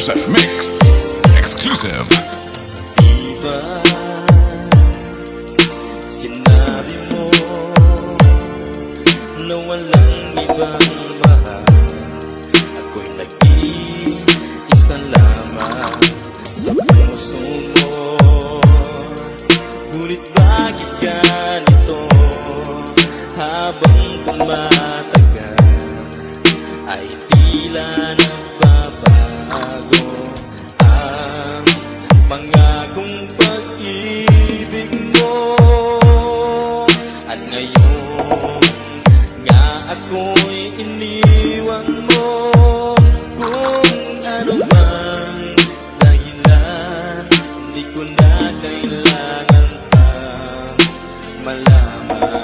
Joseph Mix Exclusive. Diba sinabi mo na walang ibang mahal, ako'y nag-iisa lamang sa puso mo. Ngunit bakit ganito habang tumatagal ay tila nagbabago ang pangakong pag-ibig mo. At ngayon nga ako'y iniwan mo. Kung ano mang dahilan, hindi ko na kailangan pang malaman.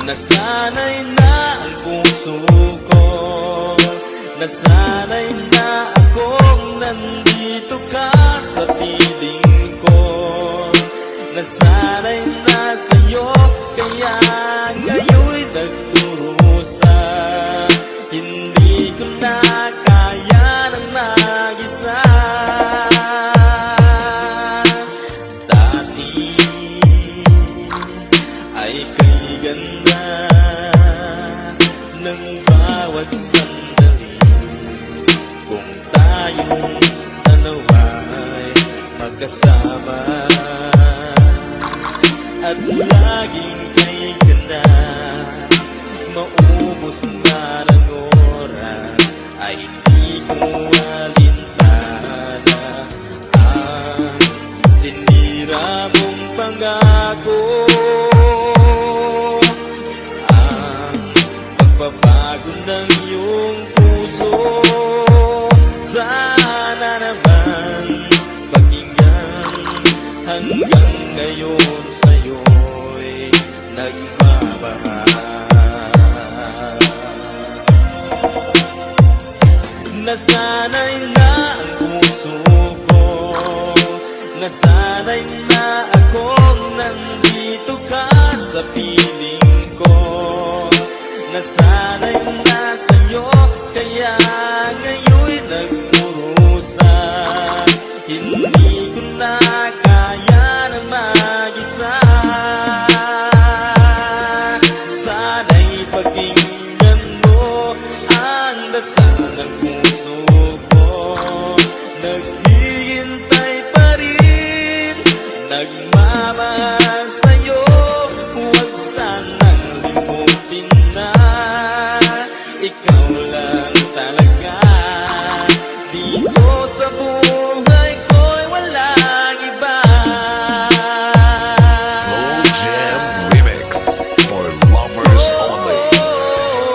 Nasanay na ang puso ko, nasanay na akong nandito ka sa piling ko. Nasanay na sa'yo, kaya ngayon'y nagdurusa. Hindi ko na kaya ng mag-isa. Dati ay kay ganda ng bawat sandali, kung tayong dalawa ay magkasama. At laging kay ganda, maubos na ng oras ay di ko alintana ang sinira mong pangako. Pagbabago ng iyong puso, sana naman pakinggan. Hanggang ngayon sa'yo'y nagmamahal. Nasanay na ang puso ko, nasanay na akong nandito ka sa piling ko. Nasanay na sa'yo, kaya ngayon'y nagdurusa. Hindi ko na kaya na mag-isa. Sana'y pakinggan mo ang dasal ng puso ko. Naghihintay pa rin, nagmamahal sa'yo. Huwag sanang limutin na ikaw lang talaga. Dito sa buhay ko'y walang iba. Slow Jam Remix for lovers only.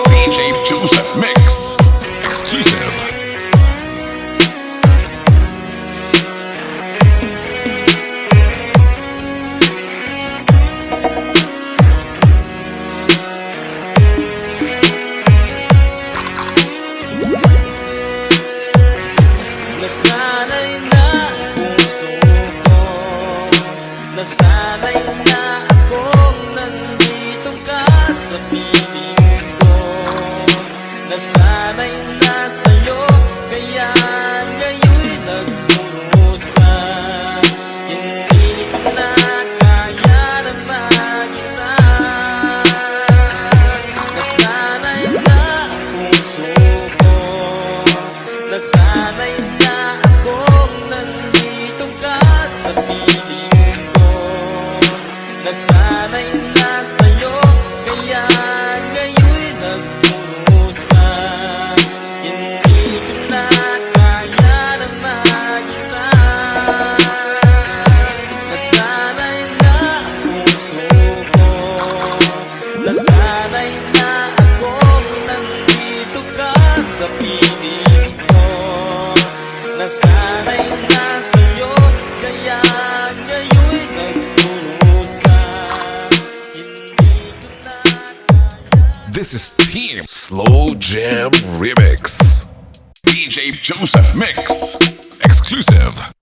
DJ Joseph Mix Exclusive. Nasanay na ang puso ko, nasanay na akong nandito ka sa piling ko. Nasanay na sa'yo, kaya ngayon'y nagdurusa. Hindi ko na kaya na mag-isa. Nasanay na ang puso ko, nasanay na akong nandito ka sa piling ko. Nasanay na sa'yo, kaya ngayon'y nagdurusa. Hindi ko na kaya na mag-isa. Nasanay na ang puso ko, nasanay na akong nandito ka sa piling ko. Nasanay na sa'yo, kaya ngayon'y nagdurusa. Hindi ko na kaya. This is Team Slow Jam Remix. DJ Joseph Mix Exclusive.